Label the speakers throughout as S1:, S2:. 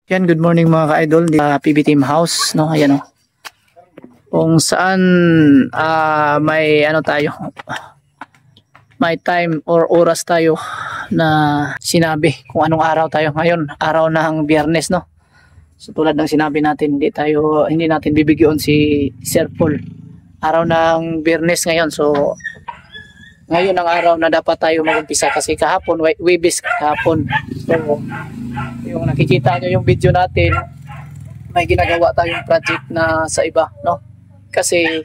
S1: Yan, good morning mga ka-idol di PB Team House, no? Ayan, no? Kung saan may ano tayo, may time or oras tayo na sinabi kung anong araw tayo ngayon, araw ng Biyernes, no? So tulad ng sinabi natin, hindi natin bibigyan si Sir Paul. Araw ng Biyernes ngayon, so ngayon ang araw na dapat tayo mag-umpisa kasi kahapon, Webis kahapon. So yung nakikita nyo yung video natin, may ginagawa tayong project na sa iba, no? Kasi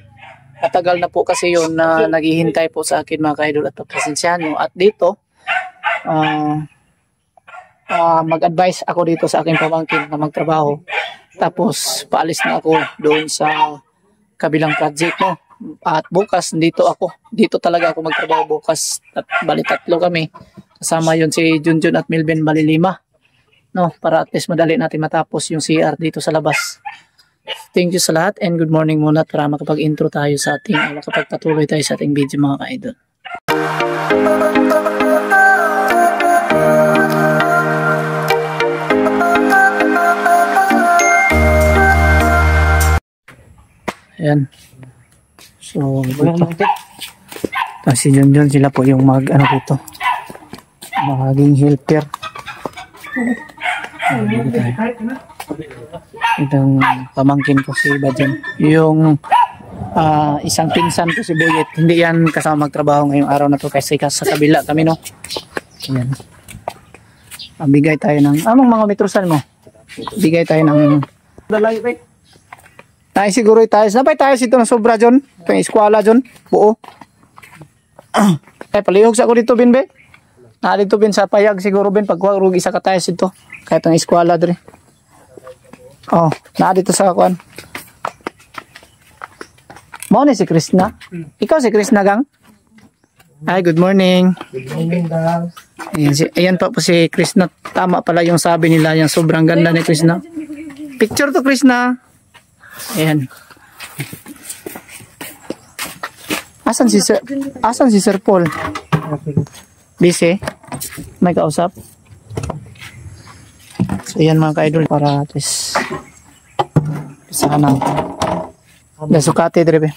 S1: matagal na po kasi yun na naghihintay po sa akin mga ka-idol at pasensyahan nyo. At dito, mag-advise ako dito sa aking pamangkin na magtrabaho. Tapos paalis na ako doon sa kabilang project, no? At bukas dito talaga ako magtrabaho bukas. At bali tatlo kami. Kasama yun si Junjun at Milben, bali 5. No, para at least madali natin matapos yung CR dito sa labas. Thank you sa lahat and good morning muna para makapag-intro tayo sa ating, makapagpatuloy tayo sa ating video mga ka-idol. Ayan. So, si Junjun sila po yung dito. Maging helper. Itong pamangkin ko si Bajan, yung isang pinsan ko si Boyet, hindi yan kasama magtrabaho ngayong araw na to kasi sa kabila kami, no? Ayan. Bigay tayo ng anong mga metrosan mo, bigay tayo ng tayo siguro tayo napay tayo sito na sobra dyan pang eskwala dyan buo. Palihog sa ako dito binbe dito bin sa payag siguro bin pagkuha rugi sa katayas ito kahit ang eskwala dre. Oh, dito sa kuan. Mo ni si Krishna. Ikaw si Krishna gang? Hi, good morning. Good morning gang. Ayan pa po si Krishna. Tama pala yung sabi nila, yung sobrang ganda ni Krishna. Picture to Krishna. Ayan. Asan si Sir Paul? Busy? May kausap? So yan mga ka-idol para at least pisahan natin. Nasukati drebe.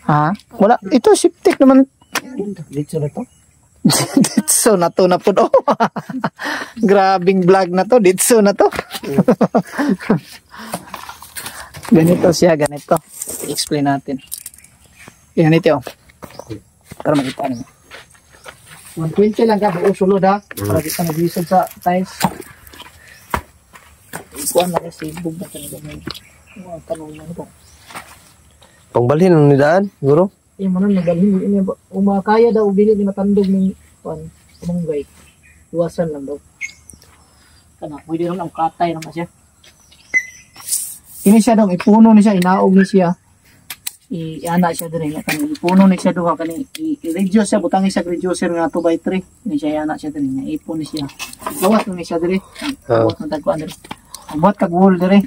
S1: Ha? Wala. Ito siptik naman. Ditso na to? Ditso na to na po. Oh. Grabing vlog na to. Ditso na to. Ganito siya. Ganito. I-explain natin. Ganito. Para makita nyo. 120 lang ka, buo sulod ha. Para kita nag-isod sa tiles. Ikuan na kasi bug na talaga may mga tanong na ito.
S2: Pangbalhin ang nidaan, guro?
S1: Yung manan nagalhin. Umakaya daw, bilit ni matandog ng pamunggay. Iwasan lang daw. Kana, pwede rin ang katay naman siya. Ini siya daw, ipuno ni siya, inaog ni siya. I-ana siya din nga kani ipuno ni siya duha kani i-reduce siya butang siya reducer nga 2x3 ni siya ana siya din nga ipon ni siya gawas ni siya dire gawas ng tagkuan dire buhat kag wall dire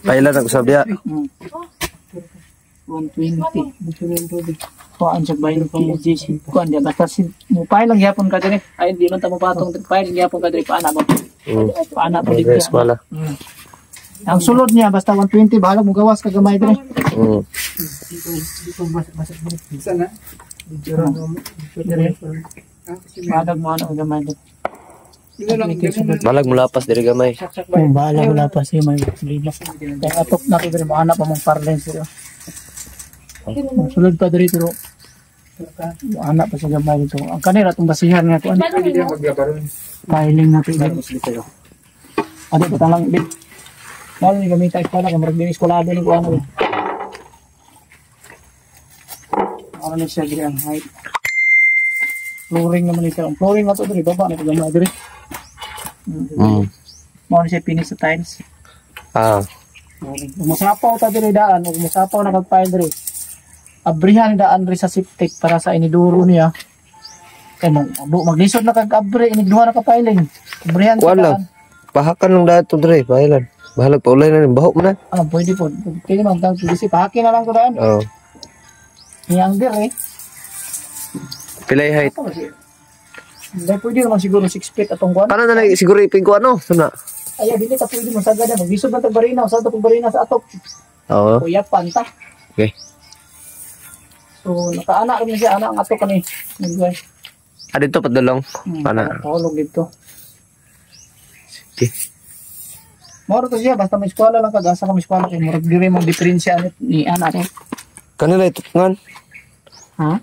S2: pailan ang sabya
S1: 120 kuan siya bayin ko ni JC kuan dia basta mo pay lang gyapon ka dire ay di man ta mo patong pay lang gyapon ka dire paana mo paana po dire
S2: wala.
S1: Ang sulod niya basta 120 bahala mo gawas kagamay dire. Sana. Balag mo ano gamay dire.
S2: Balag mo lapas dire gamay.
S1: Balag mo lapas si may problema. Kaya atok na ko dire mo anak pa mong parlen sila. Sulod pa dire pero anak pa sa gamay dito. Ang kanira tong basihan nga ko ano. Filing natin dito. Ado pa lang bit. Kalau ni kami tayo pala kamar din eskwalado ni ko ano. Ano ni siya dire ang height. Flooring naman ito. Ang flooring na to dire baba na gamay dire. Mo ni siya pinis sa tiles. Musapaw ta dire daan, musapaw na kag-file dire. Abrihan daan ri sa septic para sa iniduro niya. Kay maglisod na kag-abre inigduha na ka-filing. Abrihan sa daan.
S2: Pahakan ng dato dire, pailan. Bahalag pa ulay na rin, bahok na.
S1: Pwede po. Pwede magdang tulisi. Pahaki na lang ko daan.
S2: Oo.
S1: Niyang dir eh.
S2: Pilay height.
S1: Hindi, pwede naman siguro 6 feet atong kuan.
S2: Paano na lang siguro ipin ko ano? Sana.
S1: Ay, dili ta pwede mo sagad na. Magisod na tagbarina. Sa tagbarina sa atop.
S2: Oo.
S1: Kuya, panta.
S2: Okay.
S1: So, nakaana rin siya. Ana ang atok kani. Nagway.
S2: Dito padulong. Pana.
S1: Paulog dito.
S2: Okay.
S1: Moro to siya. Basta may eskwela lang ka. Asa ka may eskwela. Kaya murag diri mong diferensya ni ana to.
S2: Kanila itutungan.
S1: Ha?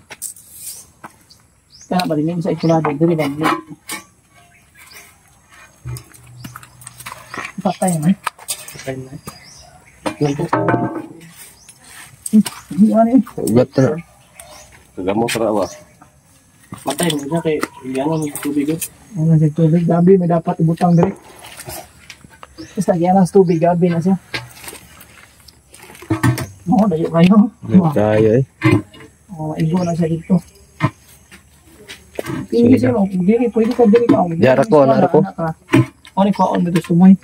S1: Kaya ba rin sa eskwela. Diri ba? Patay na. Patay na. Hindi ano yun.
S2: Ugat na.
S3: Kagamo sa rawa. Matay mo siya kay Iliano ng tubig yun.
S1: Ano sa tubig, gabi, may dapat ibutang diri. Tapos lagyan ng tubig, gabi na siya. Oo, dayo kayo.
S2: Kaya eh.
S1: Oo, igo na siya dito. Hindi siya, diri, pwede ka diri ka.
S2: Yara ko, nara ko.
S1: O, ni ko, may gusto mo yun.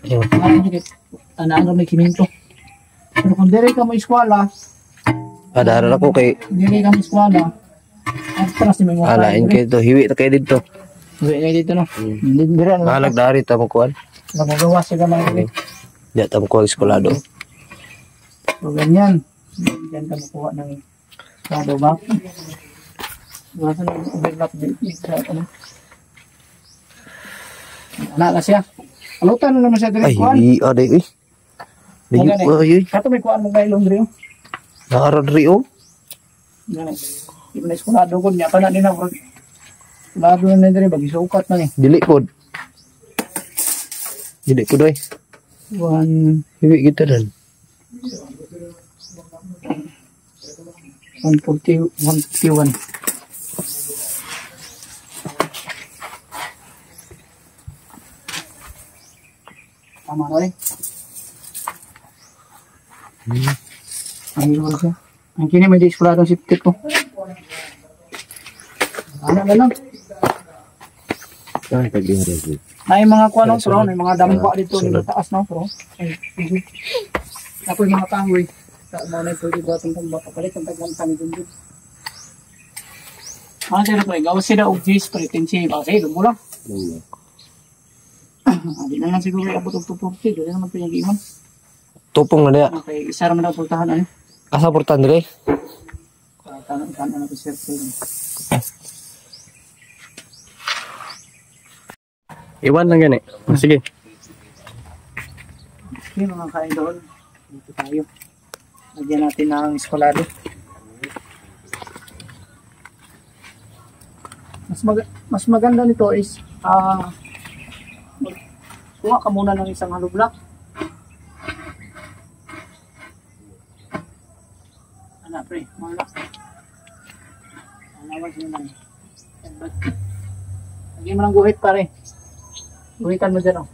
S1: Tanaan may kiminto. Pero kung diri ka mo eskwala,
S2: Daran ako kay
S1: diri ka mo eskwala, atras ni may mga
S2: alain kayo dito. Hiwi na kayo dito.
S1: Hiwi na dito, no? Diri na.
S2: Mahalag dari tamang kuhan.
S1: Magagawa siya ka mga diri.
S2: Di tamang kuhan eskolado.
S1: So, ganyan. Diyan ka makuha ng shadow box. Nasa na overlap dito. Ano? Anak na siya. Alutan na naman siya diri
S2: Ay,
S1: kuhan.
S2: aday eh. Dayo ko ay.
S1: Kato may kuhan mo kayo Londre.
S2: Naarad rio.
S1: Ganun. Di ba na eskulado ko niya. Kana din ako. Eskulado na diri. Bagisukat na eh.
S2: Dili ko. Dili ko doy. Hiwi kita dan.
S1: 141. Tama na rin. Ang hirap siya. Ang kini may di-exploradong safety ko. Ano na lang.
S2: Ay, pag-iharay.
S1: May mga kuha ng pro, may mga dampa dito sa taas ng pro. Ako yung mga kahoy. Sa mga pwede ba itong kapalit ang taglantang din. Ano sila po, gawa sila og gis pretensive. Okay, doon mo lang. Hindi na lang siguro abot og 240. Doon naman pinag-iwan.
S2: Tupong na niya.
S1: Okay, isa naman ang pultahan. Ano?
S2: Asa portan dire?
S1: Tanong na sir.
S3: Iwan lang gani. Sige.
S1: Okay, mga ka-idol. Dito tayo. Lagyan natin ng eskolado. Mas maganda nito is kuha ka muna ng isang hollow block. Ano pre, mula. Alawas mo lang. Lagyan mo ng guhit pare. Guhitan mo dyan oh.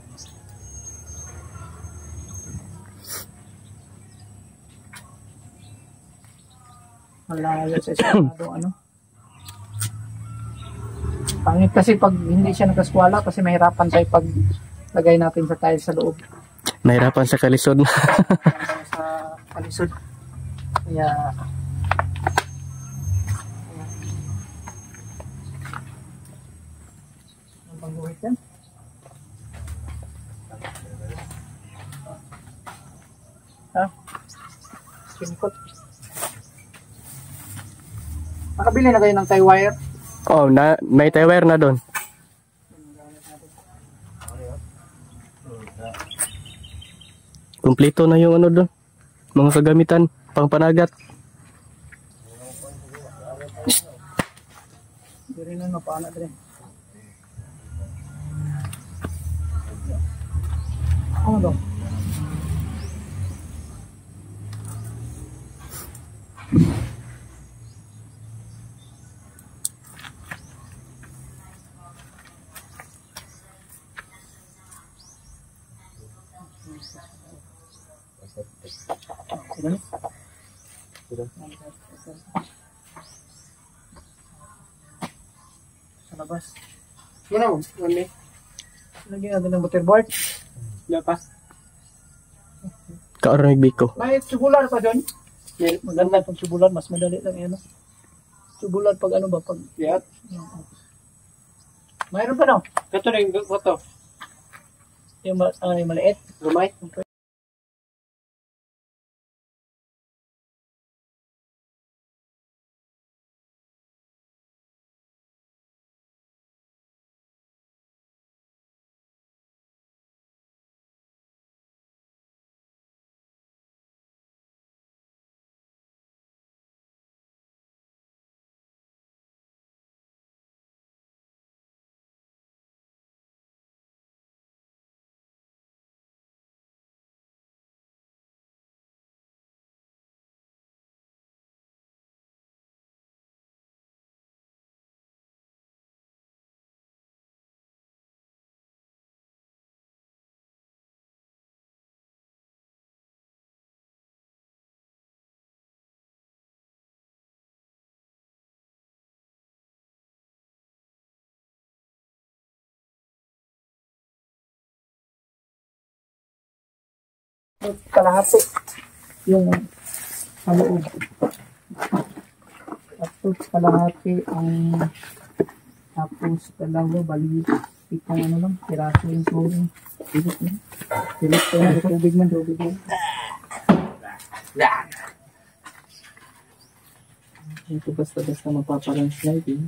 S1: Malayo sa eskwalado ano. Pangit kasi pag hindi siya nag-eskwala kasi mahirapan tayo pag lagay natin sa tiles sa loob.
S3: Mahirapan sa kalisod.
S1: Sa kalisod. Kaya ang pangguhit yan. Ha? Kinikot. Nakabili na kayo ng tie wire?
S3: Oh, may tower na doon. Kumpleto na yung ano doon. Mga kagamitan, pang panagat.
S1: Hindi rin na mapana rin. Ano daw? Sa labas. Ano? Wala. Lagyan natin ng butterboard. Lapas.
S3: Kaarang biko.
S1: May tubular pa doon. Maganda pag tubular. Mas madali lang yan. Tubular pag ano ba? Pag yat. Mayroon pa no?
S3: Ito na yung photo.
S1: Yung maliit.
S3: Lumay.
S1: Kalahati. Yung sa loob. Tapos kalahati ang tapos dalawa bali itong ano lang, piraso yung tubig. Pilit ko na tubig man. Ito basta-basta mapapalandslide eh.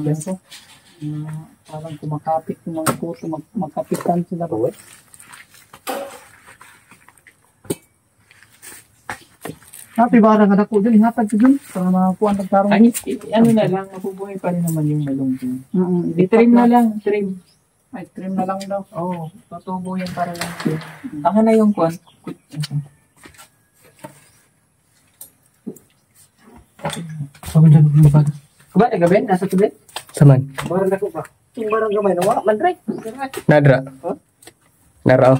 S1: Ganito. Parang kumakapit yung mga puto, magkapitan sila. Happy ba nga ako dun, hatag ko dun para makakuha ang tarong.
S4: Ay, ano na lang, mabubuhay pa rin naman yung malunggay.
S1: Trim
S4: Na lang, trim.
S1: Ay, trim na lang daw.
S4: Oo, tutubo yan para lang. Ako na yung kwan.
S3: Kuba, gabi? Nasa gabi?
S2: Saman.
S3: Barang ako ba? Yung barang gamay na wala, mandray.
S2: Nadra. Naraw.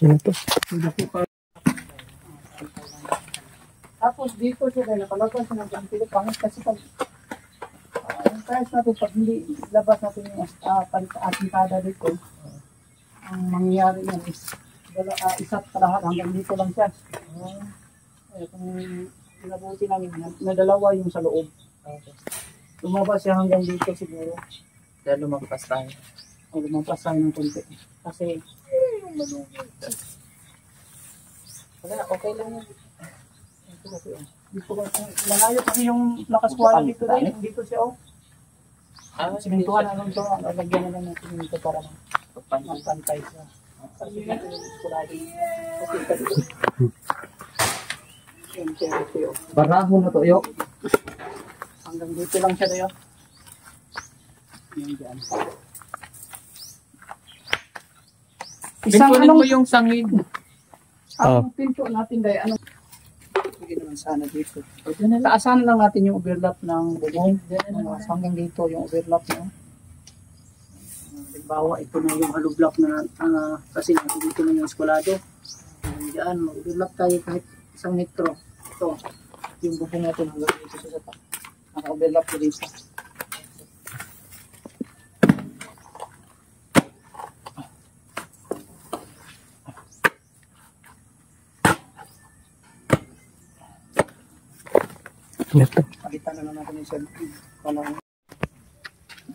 S2: Sino to?
S1: Tapos dito siya nakalabas ng pangkilo pangit kasi pag yung price natin pag hindi labas natin yung atintada dito, ang mangyayari yan is isa't kalahat hanggang dito lang siya. Kung inabuti namin na dalawa yung sa loob. Lumabas siya hanggang dito siguro.
S4: Dahil lumagpas tayo.
S1: O lumabas tayo ng konti. Kasi
S4: Wala, okay lang yan.
S1: dito malayo kasi yung lakas kuha dito dahil dito siya simintuhan na lang ito, lalagyan na lang natin dito para magpantay siya. Kasi dito yung kulado.
S4: Baraho na to, yo.
S1: Hanggang dito lang siya tayo. Yan dyan.
S4: Pintunin mo yung sangid.
S1: Ang pinto natin dahil ano? Sige naman sana dito. Taasan lang natin yung overlap ng bubong. Hanggang dito yung overlap no. Halimbawa ito na yung hollow block na kasi dito na yung eskwalado. Diyan mag-overlap tayo kahit 1 metro. Ito yung bubong natin hanggang dito sa taas. Naka-overlap ko dito. Palitan na natin yung cellphone.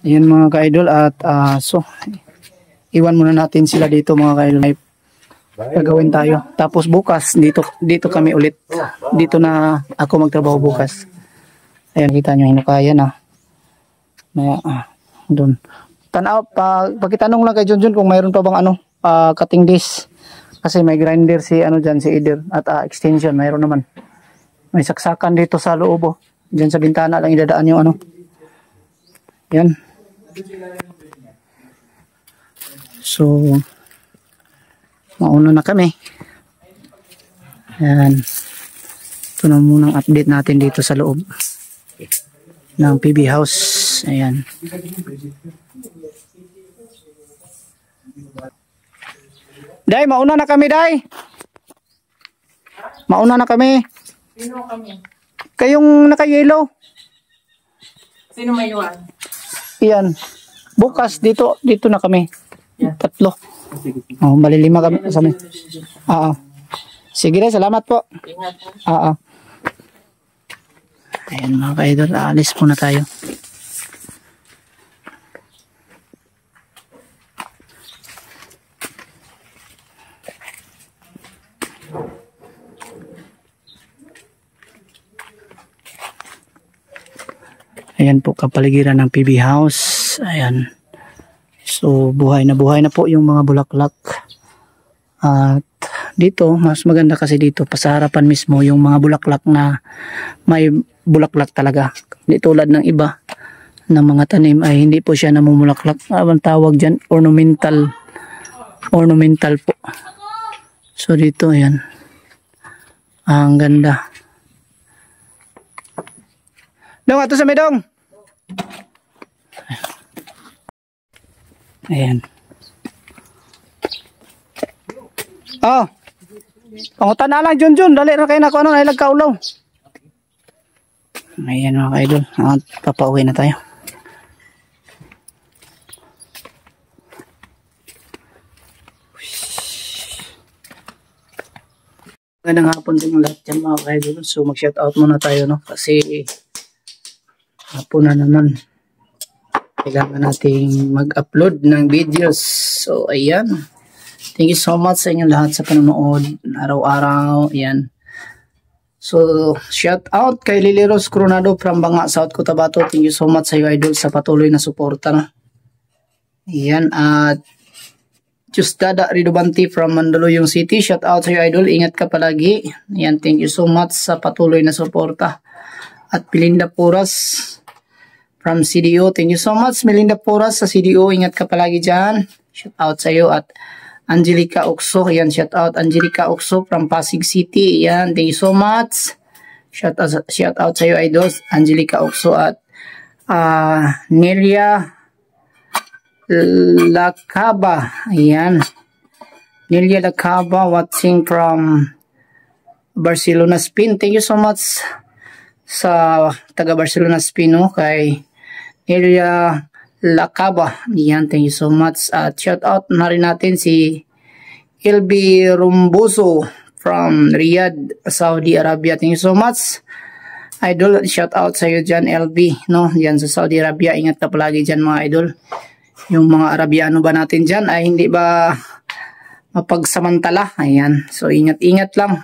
S1: Ayan mga ka-idol at so iwan muna natin sila dito mga ka-idol. May gagawin tayo. Tapos bukas dito kami ulit. Dito na ako magtrabaho bukas. Ayan kita nyo hinukaya na. Maya doon. Tanaw pagkitanong lang kay Junjun kung mayroon pa bang cutting disc. Kasi may grinder si diyan si Eder at extension mayroon naman. May saksakan dito sa loob Diyan sa bintana lang idadaan yung Yan. So, mauna na kami. Yan. Ito na munang update natin dito sa loob ng PB House. Ayan. Day, mauna na kami, Day. Mauna na kami.
S4: Sino kami?
S1: Kayong naka-yellow.
S4: Sino may iwan?
S1: Iyan. Bukas dito na kami. 3. Oh, bali 5 kami sa amin. Sige rin, salamat po.
S4: Ingat po.
S1: Oo. Ayan mga ka-idol, aalis muna tayo. Ayan po kapaligiran ng PB House. Ayan. So buhay na po yung mga bulaklak. At dito, mas maganda kasi dito pa sa harapan mismo yung mga bulaklak na may bulaklak talaga. Hindi tulad ng iba na mga tanim ay hindi po siya namumulaklak. Ang tawag dyan, ornamental. Ornamental po. So dito, ayan. Ang ganda. Dong, ato sa medong. Ayan. Oh. Pangutan na lang, Junjun. Dali na kayo na kung ano, nailag ka ulaw. Ayan mga ka-idol. Papauwi na tayo. Magandang hapon din lahat dyan mga ka-idol. So mag-shoutout muna tayo, no? Kasi hapon na naman. Kailangan nating mag-upload ng videos. So ayan. Thank you so much sa inyo lahat sa panonood. Araw-araw. Ayan. So, shout out kay Lily Rose Coronado from Banga, South Cotabato. Thank you so much sa iyo, idol, sa patuloy na suporta. No? Ayan. At Justada Ridobanti from Mandaluyong City. Shout out sa iyo, idol. Ingat ka palagi. Ayan. Thank you so much sa patuloy na suporta. At Melinda Puras from CDO. Thank you so much, Melinda Puras sa CDO. Ingat ka palagi dyan. Shout out sa iyo. At Angelica Oxo, ayan, shout out Angelica Oxo from Pasig City, ayan, thank you so much. Shout out sa iyo, idol, Angelica Oxo. At Nelia Lacaba, ayan, Nelia Lacaba watching from Barcelona, Spain. Thank you so much sa taga Barcelona, Spain, no, kay Nelia Lacaba. Yan, thank you so much. At shout out na rin natin si LB Rumboso from Riyadh, Saudi Arabia. Thank you so much, idol. Shout out sa iyo dyan, LB, no? Yan sa Saudi Arabia. Ingat ka palagi dyan mga idol. Yung mga Arabiano ba natin dyan ay hindi ba mapagsamantala? Ayan. So ingat-ingat lang.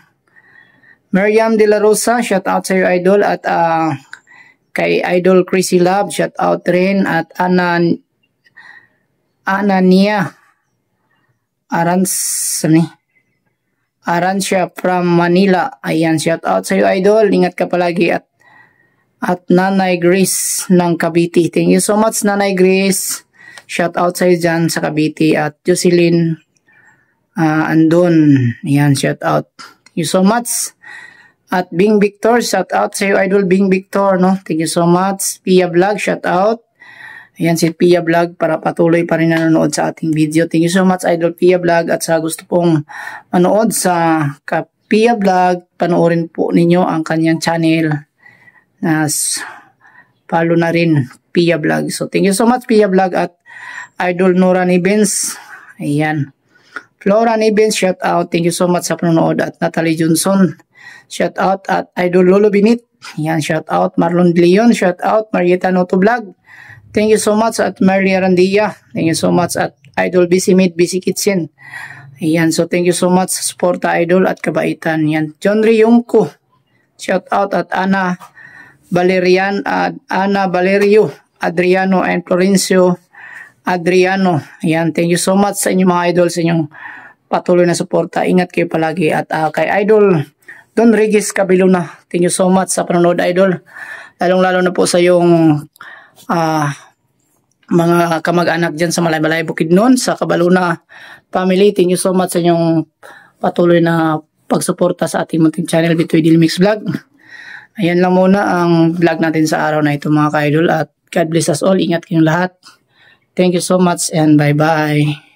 S1: Miriam De La Rosa, shout out sa iyo, idol. At kay Idol Crazy Love, shout out rin. At Anania Aransya from Manila. Ayan, shout out sa iyo, idol. Ingat ka palagi. At Nanay Grace ng Cavite. Thank you so much, Nanay Grace. Shout out sa iyo dyan sa Cavite. At Jocelyn Andon. Ayan, shout out. Thank you so much. At Bing Victor, shout out sa iyo, idol, Bing Victor, no? Thank you so much. Pia Vlog, shout out. Ayan si Pia Vlog, para patuloy pa rin nanonood sa ating video. Thank you so much, idol Pia Vlog. At sa gusto pong manood sa Pia Vlog, panoorin po ninyo ang kanyang channel. Follow na rin, Pia Vlog. So thank you so much, Pia Vlog. At idol Nora Nibens, ayan. Flora Nibens, shout out. Thank you so much sa panonood. At Natalie Johnson, shout out. At Idol Lolo Binit, yan, shout out. Marlon Leon, shout out. Marieta Noto Vlog, thank you so much. At Maria Randia, thank you so much. At Idol Busy Meat, Busy Kitchen, ayan. So thank you so much sa suporta, idol, at kabaitan. Yan, John Riyungko, shout out. At Ana Valerio Adriano and Florencio Adriano, ayan. Thank you so much sa inyong mga idol, sa inyong patuloy na suporta. Ingat kayo palagi. At kay Idol Don Regis Cabiluna, thank you so much sa panonood, idol. Lalong-lalo na po sa yung mga kamag-anak dyan sa Malay-Malay Bukidnon, sa Cabaluna family. Thank you so much sa inyong patuloy na pagsuporta sa ating munting channel, Bitoy Dilmix Vlog. Ayan lang muna ang vlog natin sa araw na ito, mga ka-idol. At God bless us all. Ingat kayong lahat. Thank you so much and bye-bye.